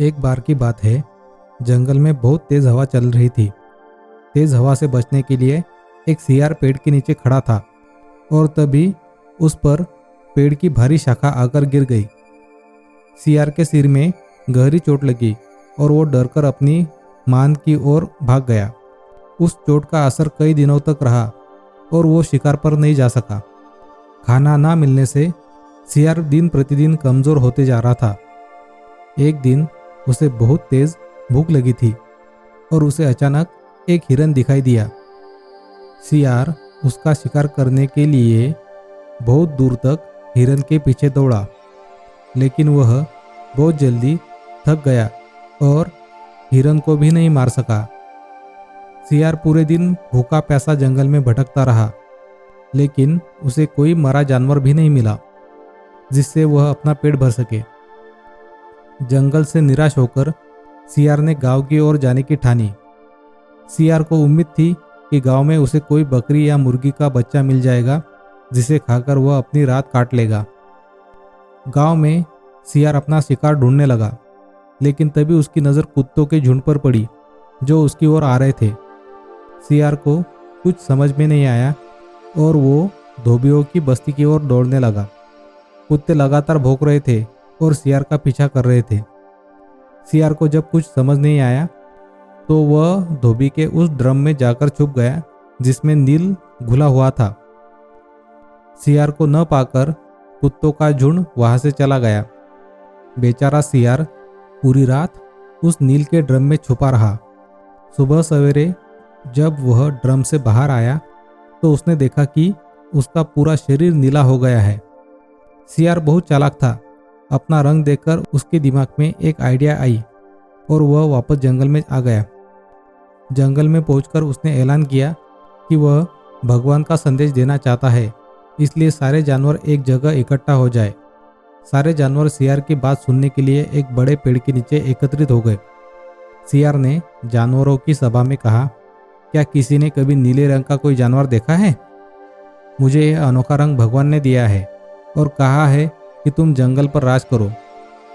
एक बार की बात है, जंगल में बहुत तेज हवा चल रही थी। तेज हवा से बचने के लिए एक सियार पेड़ के नीचे खड़ा था और तभी उस पर पेड़ की भारी शाखा आकर गिर गई। सियार के सिर में गहरी चोट लगी और वो डरकर अपनी मान की ओर भाग गया। उस चोट का असर कई दिनों तक रहा और वो शिकार पर नहीं जा सका। खाना ना मिलने से सियार दिन प्रतिदिन कमजोर होते जा रहा था। एक दिन उसे बहुत तेज भूख लगी थी और उसे अचानक एक हिरन दिखाई दिया। सियार उसका शिकार करने के लिए बहुत दूर तक हिरन के पीछे दौड़ा, लेकिन वह बहुत जल्दी थक गया और हिरन को भी नहीं मार सका। सियार पूरे दिन भूखा प्यासा जंगल में भटकता रहा, लेकिन उसे कोई मरा जानवर भी नहीं मिला जिससे वह अपना पेट भर सके। जंगल से निराश होकर सियार ने गांव की ओर जाने की ठानी। सियार को उम्मीद थी कि गांव में उसे कोई बकरी या मुर्गी का बच्चा मिल जाएगा जिसे खाकर वह अपनी रात काट लेगा। गांव में सियार अपना शिकार ढूंढने लगा, लेकिन तभी उसकी नज़र कुत्तों के झुंड पर पड़ी जो उसकी ओर आ रहे थे। सियार को कुछ समझ में नहीं आया और वो धोबियों की बस्ती की ओर दौड़ने लगा। कुत्ते लगातार भौंक रहे थे और सियार का पीछा कर रहे थे। सियार को जब कुछ समझ नहीं आया तो वह धोबी के उस ड्रम में जाकर छुप गया जिसमें नील घुला हुआ था। सियार को न पाकर कुत्तों का झुंड वहां से चला गया। बेचारा सियार पूरी रात उस नील के ड्रम में छुपा रहा। सुबह सवेरे जब वह ड्रम से बाहर आया तो उसने देखा कि उसका पूरा शरीर नीला हो गया है। सियार बहुत चालाक था। अपना रंग देखकर उसके दिमाग में एक आइडिया आई और वह वापस जंगल में आ गया। जंगल में पहुंचकर उसने ऐलान किया कि वह भगवान का संदेश देना चाहता है, इसलिए सारे जानवर एक जगह इकट्ठा हो जाए। सारे जानवर सियार की बात सुनने के लिए एक बड़े पेड़ के नीचे एकत्रित हो गए। सियार ने जानवरों की सभा में कहा, क्या किसी ने कभी नीले रंग का कोई जानवर देखा है? मुझे यह अनोखा रंग भगवान ने दिया है और कहा है कि तुम जंगल पर राज करो।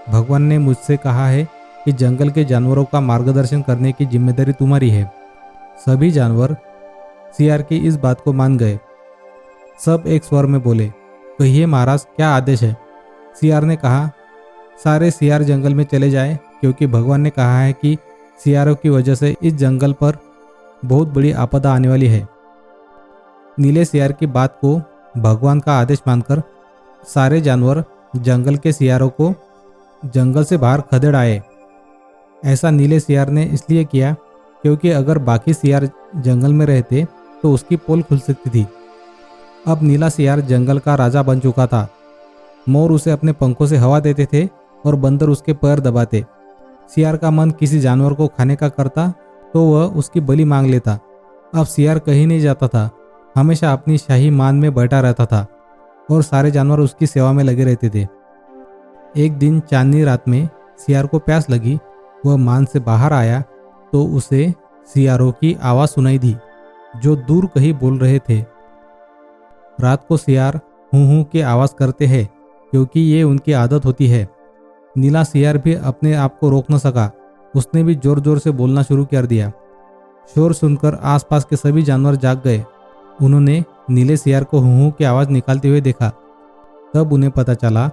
भगवान ने मुझसे कहा है कि जंगल के जानवरों का मार्गदर्शन करने की जिम्मेदारी तुम्हारी है। सभी जानवर सियार की इस बात को मान गए। सब एक स्वर में बोले, कहिए महाराज, क्या आदेश है? सियार ने कहा, सारे सियार जंगल में चले जाए, क्योंकि भगवान ने कहा है कि सियारों की वजह से इस जंगल पर बहुत बड़ी आपदा आने वाली है। नीले सियार की बात को भगवान का आदेश मानकर सारे जानवर जंगल के सियारों को जंगल से बाहर खदेड़ आए। ऐसा नीले सियार ने इसलिए किया क्योंकि अगर बाकी सियार जंगल में रहते तो उसकी पोल खुल सकती थी। अब नीला सियार जंगल का राजा बन चुका था। मोर उसे अपने पंखों से हवा देते थे और बंदर उसके पैर दबाते। सियार का मन किसी जानवर को खाने का करता तो वह उसकी बलि मांग लेता। अब सियार कहीं नहीं जाता था, हमेशा अपनी शाही मान में बैठा रहता था और सारे जानवर उसकी सेवा में लगे रहते थे। एक दिन चांदनी रात में सियार को प्यास लगी। वह मान से बाहर आया तो उसे सियारों की आवाज़ सुनाई दी जो दूर कहीं बोल रहे थे। रात को सियार हूँ हूँ की आवाज़ करते हैं क्योंकि ये उनकी आदत होती है। नीला सियार भी अपने आप को रोक न सका। उसने भी जोर जोर से बोलना शुरू कर दिया। शोर सुनकर आसपास के सभी जानवर जाग गए। उन्होंने नीले सियार को हूँ हूँ की आवाज़ निकालते हुए देखा। तब उन्हें पता चला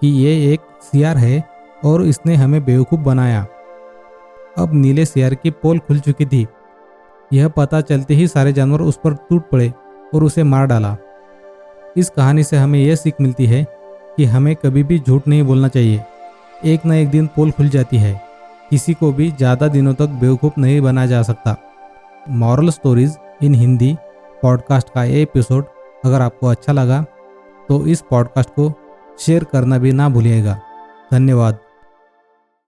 कि ये एक सियार है और इसने हमें बेवकूफ़ बनाया। अब नीले सियार की पोल खुल चुकी थी। यह पता चलते ही सारे जानवर उस पर टूट पड़े और उसे मार डाला। इस कहानी से हमें यह सीख मिलती है कि हमें कभी भी झूठ नहीं बोलना चाहिए। एक न एक दिन पोल खुल जाती है। किसी को भी ज़्यादा दिनों तक बेवकूफ़ नहीं बनाया जा सकता। Moral stories in Hindi podcast का ये एपिसोड अगर आपको अच्छा लगा तो इस पॉडकास्ट को शेयर करना भी ना भूलिएगा। धन्यवाद।